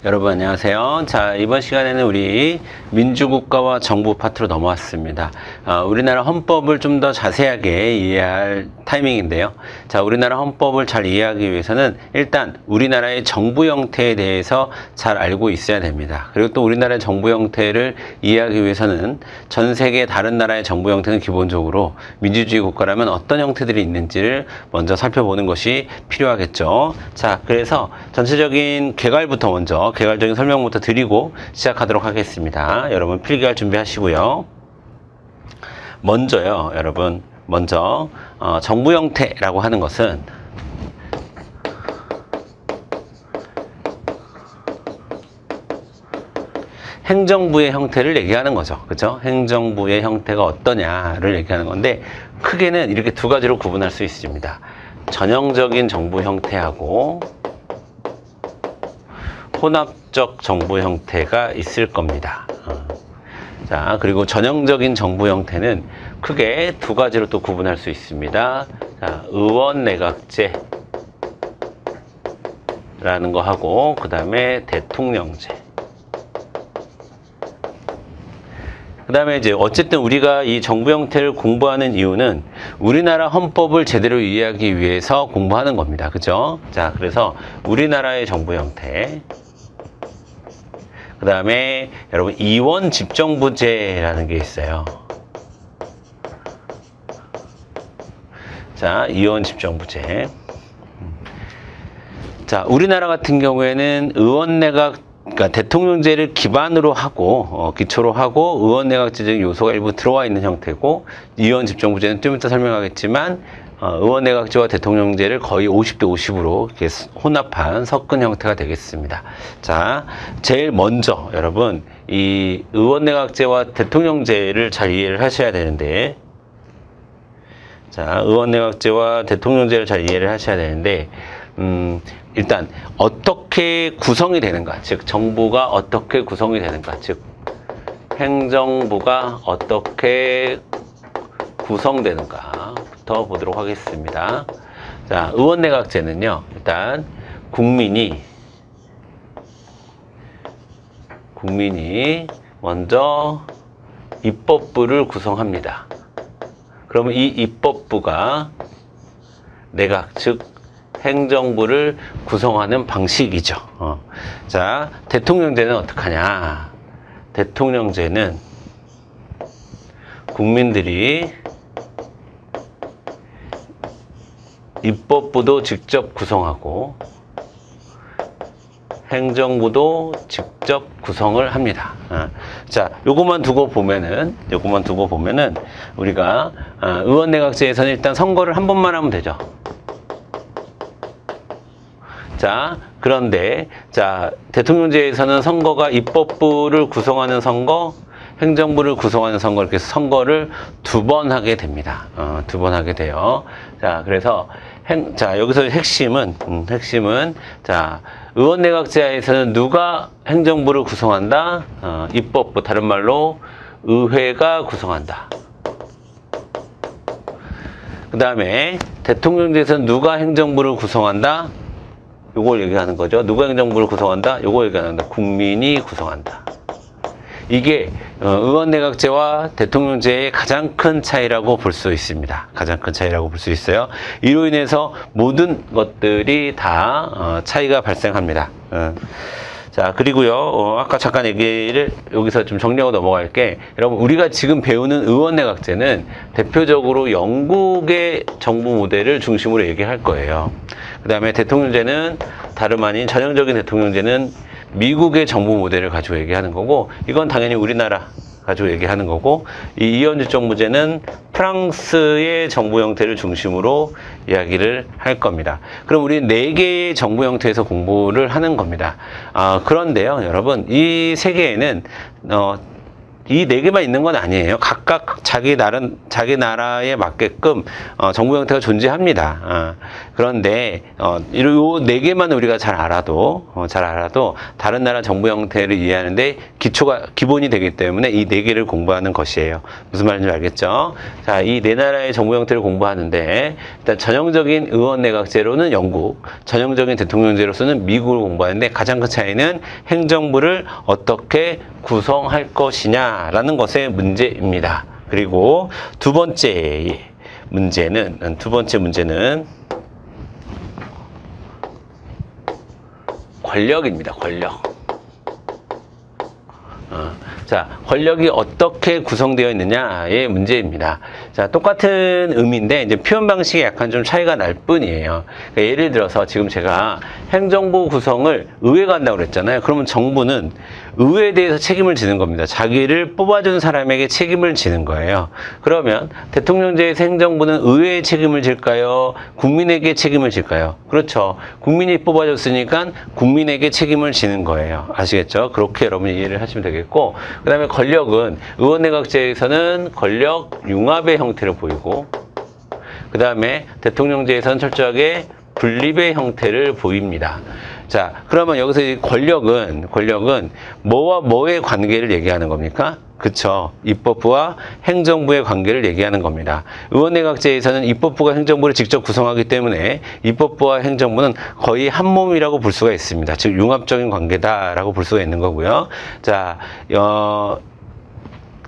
여러분 안녕하세요. 자, 이번 시간에는 우리 민주국가와 정부 파트로 넘어왔습니다. 우리나라 헌법을 좀 더 자세하게 이해할 타이밍인데요. 자, 우리나라 헌법을 잘 이해하기 위해서는 일단 우리나라의 정부 형태에 대해서 잘 알고 있어야 됩니다. 그리고 또 우리나라의 정부 형태를 이해하기 위해서는 전 세계 다른 나라의 정부 형태는 기본적으로 민주주의 국가라면 어떤 형태들이 있는지를 먼저 살펴보는 것이 필요하겠죠. 자, 그래서 전체적인 개괄적인 설명부터 드리고 시작하도록 하겠습니다. 여러분 필기할 준비하시고요. 먼저요, 여러분. 정부 형태라고 하는 것은 행정부의 형태를 얘기하는 거죠. 그죠? 행정부의 형태가 어떠냐를 얘기하는 건데, 크게는 이렇게 두 가지로 구분할 수 있습니다. 전형적인 정부 형태하고 혼합적 정부 형태가 있을 겁니다. 자, 그리고 전형적인 정부 형태는 크게 두 가지로 또 구분할 수 있습니다. 자, 의원내각제라는 거 하고, 그 다음에 대통령제. 그 다음에 이제 어쨌든 우리가 이 정부 형태를 공부하는 이유는 우리나라 헌법을 제대로 이해하기 위해서 공부하는 겁니다. 그죠? 자, 그래서 우리나라의 정부 형태. 그 다음에 여러분 이원 집정부제라는 게 있어요. 자, 이원 집정부제. 자, 우리나라 같은 경우에는 그러니까 대통령제를 기반으로 하고 기초로 하고 의원내각제적인 요소가 일부 들어와 있는 형태고, 이원 집정부제는 좀 이따 설명하겠지만 의원내각제와 대통령제를 거의 50대 50으로 이렇게 혼합한 섞은 형태가 되겠습니다. 자, 제일 먼저 여러분 이 의원내각제와 대통령제를 잘 이해를 하셔야 되는데, 자, 의원내각제와 대통령제를 잘 이해를 하셔야 되는데, 일단 어떻게 구성이 되는가, 즉 정부가 어떻게 구성이 되는가, 즉 행정부가 어떻게 구성되는가부터 보도록 하겠습니다. 자, 의원내각제는요, 일단 국민이 먼저 입법부를 구성합니다. 그러면 이 입법부가 내각, 즉 행정부를 구성하는 방식이죠. 자, 대통령제는 어떡하냐? 대통령제는 국민들이 입법부도 직접 구성하고 행정부도 직접 구성을 합니다. 자, 요것만 두고 보면은 우리가 의원내각제에서는 일단 선거를 한 번만 하면 되죠. 자, 그런데 자, 대통령제에서는 선거가 입법부를 구성하는 선거, 행정부를 구성하는 선거, 이렇게 선거를 두 번 하게 됩니다. 두 번 하게 돼요. 자, 그래서 자, 여기서 핵심은 자, 의원내각제에서는 누가 행정부를 구성한다? 입법부, 다른 말로 의회가 구성한다. 그 다음에 대통령제에서는 누가 행정부를 구성한다? 요걸 얘기하는 거죠. 누가 행정부를 구성한다? 요걸 얘기하는 겁니다. 국민이 구성한다. 이게 의원내각제와 대통령제의 가장 큰 차이라고 볼 수 있습니다. 가장 큰 차이라고 볼 수 있어요. 이로 인해서 모든 것들이 다 차이가 발생합니다. 자, 그리고요, 아까 잠깐 얘기를 여기서 좀 정리하고 넘어갈게. 여러분, 우리가 지금 배우는 의원내각제는 대표적으로 영국의 정부 모델을 중심으로 얘기할 거예요. 그 다음에 대통령제는 다름 아닌 전형적인 대통령제는 미국의 정부 모델을 가지고 얘기하는 거고, 이건 당연히 우리나라 가지고 얘기하는 거고, 이 이원집정부제는 프랑스의 정부 형태를 중심으로 이야기를 할 겁니다. 그럼 우리 4개의 정부 형태에서 공부를 하는 겁니다. 그런데요, 여러분, 이 3개에는 이 네 개만 있는 건 아니에요. 각각 자기 나라에 맞게끔 정부 형태가 존재합니다. 그런데 요 네 개만 우리가 잘 알아도 다른 나라 정부 형태를 이해하는데 기본이 되기 때문에 이 네 개를 공부하는 것이에요. 무슨 말인지 알겠죠? 자, 이 네 나라의 정부 형태를 공부하는데 일단 전형적인 의원내각제로는 영국, 전형적인 대통령제로서는 미국을 공부하는데 가장 큰 차이는 행정부를 어떻게 구성할 것이냐라는 것의 문제입니다. 그리고 두 번째 문제는 권력입니다. 권력. 자, 권력이 어떻게 구성되어 있느냐의 문제입니다. 자, 똑같은 의미인데 이제 표현 방식이 약간 좀 차이가 날 뿐이에요. 그러니까 예를 들어서 지금 제가 행정부 구성을 의회가 한다고 그랬잖아요. 그러면 정부는 의회에 대해서 책임을 지는 겁니다. 자기를 뽑아준 사람에게 책임을 지는 거예요. 그러면 대통령제에서 행정부는 의회에 책임을 질까요? 국민에게 책임을 질까요? 그렇죠. 국민이 뽑아줬으니까 국민에게 책임을 지는 거예요. 아시겠죠? 그렇게 여러분이 이해를 하시면 되겠고, 그 다음에 권력은 의원내각제에서는 권력 융합의 형태를 보이고, 그 다음에 대통령제에서는 철저하게 분립의 형태를 보입니다. 자, 그러면 여기서 이 권력은 뭐와 뭐의 관계를 얘기하는 겁니까? 그쵸. 입법부와 행정부의 관계를 얘기하는 겁니다. 의원내각제에서는 입법부가 행정부를 직접 구성하기 때문에 입법부와 행정부는 거의 한 몸이라고 볼 수가 있습니다. 즉 융합적인 관계다라고 볼 수가 있는 거고요. 자,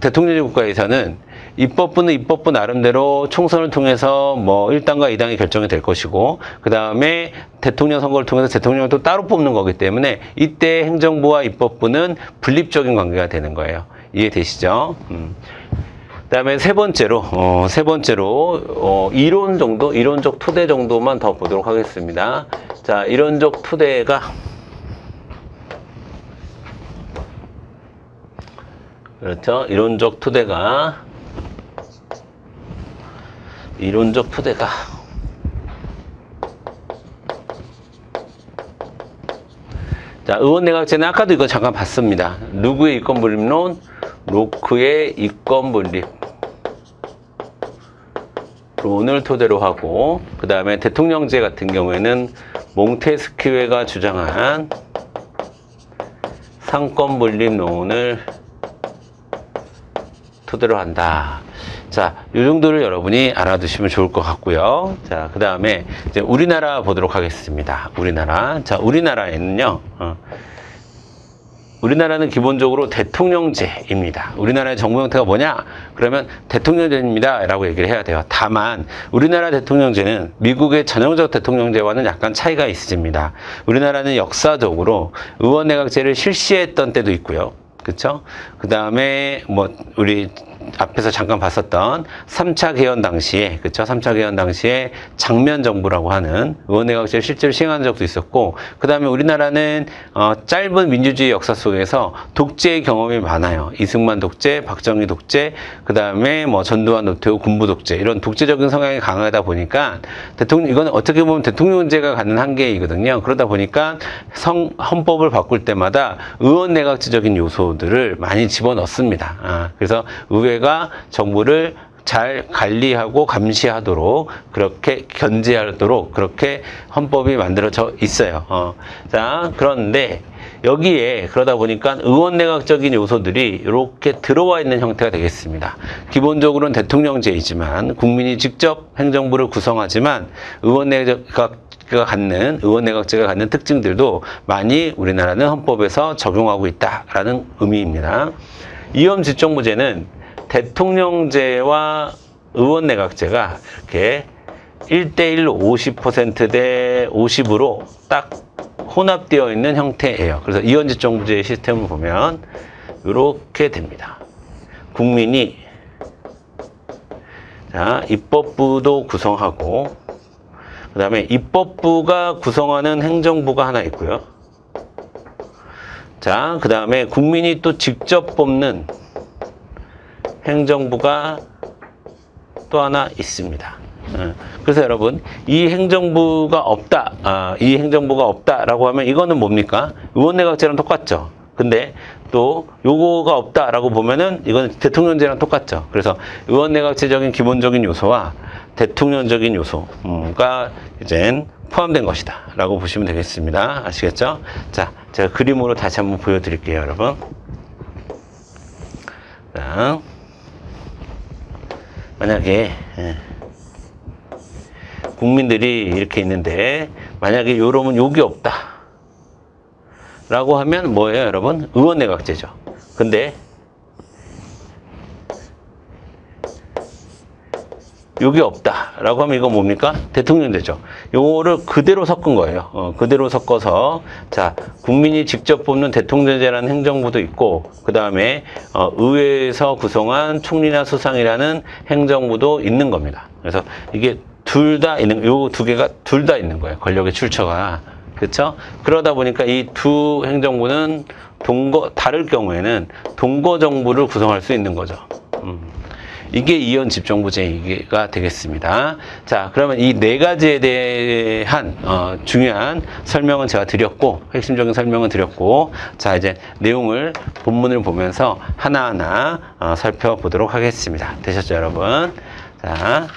대통령제 국가에서는 입법부는 입법부 나름대로 총선을 통해서 뭐 1당과 2당이 결정이 될 것이고, 그 다음에 대통령 선거를 통해서 대통령을 또 따로 뽑는 거기 때문에 이때 행정부와 입법부는 분립적인 관계가 되는 거예요. 이해되시죠? 그다음에 세 번째로 이론적 토대 정도만 더 보도록 하겠습니다. 자, 이론적 토대가 그렇죠. 이론적 토대가 자, 의원내각제는 아까도 이거 잠깐 봤습니다. 누구의 이권분립론? 로크의 이권분립론을 토대로 하고, 그 다음에 대통령제 같은 경우에는 몽테스키웨가 주장한 상권분립론을 토대로 한다. 자, 이 정도를 여러분이 알아두시면 좋을 것 같고요. 자, 그 다음에 이제 우리나라 보도록 하겠습니다. 자, 우리나라에는요, 우리나라는 기본적으로 대통령제입니다. 우리나라의 정부 형태가 뭐냐? 그러면 대통령제입니다 라고 얘기를 해야 돼요. 다만 우리나라 대통령제는 미국의 전형적 대통령제와는 약간 차이가 있습니다. 우리나라는 역사적으로 의원내각제를 실시했던 때도 있고요. 그쵸? 그 다음에 우리 앞에서 잠깐 봤었던 3차 개헌 당시에, 그쵸? 3차 개헌 당시에 장면 정부라고 하는 의원내각제를 실제로 시행한 적도 있었고, 그 다음에 우리나라는 짧은 민주주의 역사 속에서 독재의 경험이 많아요. 이승만 독재, 박정희 독재, 그 다음에 전두환, 노태우, 군부 독재, 이런 독재적인 성향이 강하다 보니까 이건 어떻게 보면 대통령제가 갖는 한계이거든요. 그러다 보니까 헌법을 바꿀 때마다 의원내각제적인 요소들을 많이 집어넣습니다. 그래서 의회가 정부를 잘 관리하고 감시하도록, 그렇게 견제하도록 그렇게 헌법이 만들어져 있어요. 자, 그런데 여기에 그러다 보니까 의원내각적인 요소들이 이렇게 들어와 있는 형태가 되겠습니다. 기본적으로는 대통령제이지만 국민이 직접 행정부를 구성하지만 의원내각제가 갖는 특징들도 많이 우리나라는 헌법에서 적용하고 있다라는 의미입니다. 이념집정부제는 대통령제와 의원내각제가 이렇게 1대1로 50% 대 50으로 딱 혼합되어 있는 형태예요. 그래서 이원집정부제 시스템을 보면 이렇게 됩니다. 국민이 입법부도 구성하고, 그 다음에 입법부가 구성하는 행정부가 하나 있고요. 자, 그 다음에 국민이 또 직접 뽑는 행정부가 또 하나 있습니다. 그래서 여러분, 이 행정부가 없다라고 하면 이거는 뭡니까? 의원내각제랑 똑같죠. 근데 또 요거가 없다라고 보면은 이건 대통령제랑 똑같죠. 그래서 의원내각제적인 기본적인 요소와 대통령적인 요소가 이제 포함된 것이다 라고 보시면 되겠습니다. 아시겠죠? 자, 제가 그림으로 다시 한번 보여드릴게요, 여러분. 자, 만약에 국민들이 이렇게 있는데 만약에 요러면 욕이 없다 라고 하면 뭐예요, 여러분? 의원내각제죠. 근데 욕이 없다 라고 하면 이거 뭡니까? 대통령제죠. 요거를 그대로 섞은 거예요. 그대로 섞어서 자, 국민이 직접 뽑는 대통령제라는 행정부도 있고 그 다음에 의회에서 구성한 총리나 수상이라는 행정부도 있는 겁니다. 그래서 이게 둘 다 있는, 요 두 개가 둘 다 있는 거예요. 권력의 출처가. 그렇죠? 그러다 보니까 이 두 행정부는 다를 경우에는 동거정부를 구성할 수 있는 거죠. 이게 이원 집정부제가 되겠습니다. 자, 그러면 이 네 가지에 대한 중요한 설명은 제가 드렸고, 핵심적인 설명은 드렸고, 자, 이제 내용을 본문을 보면서 하나하나 살펴보도록 하겠습니다. 되셨죠, 여러분? 자.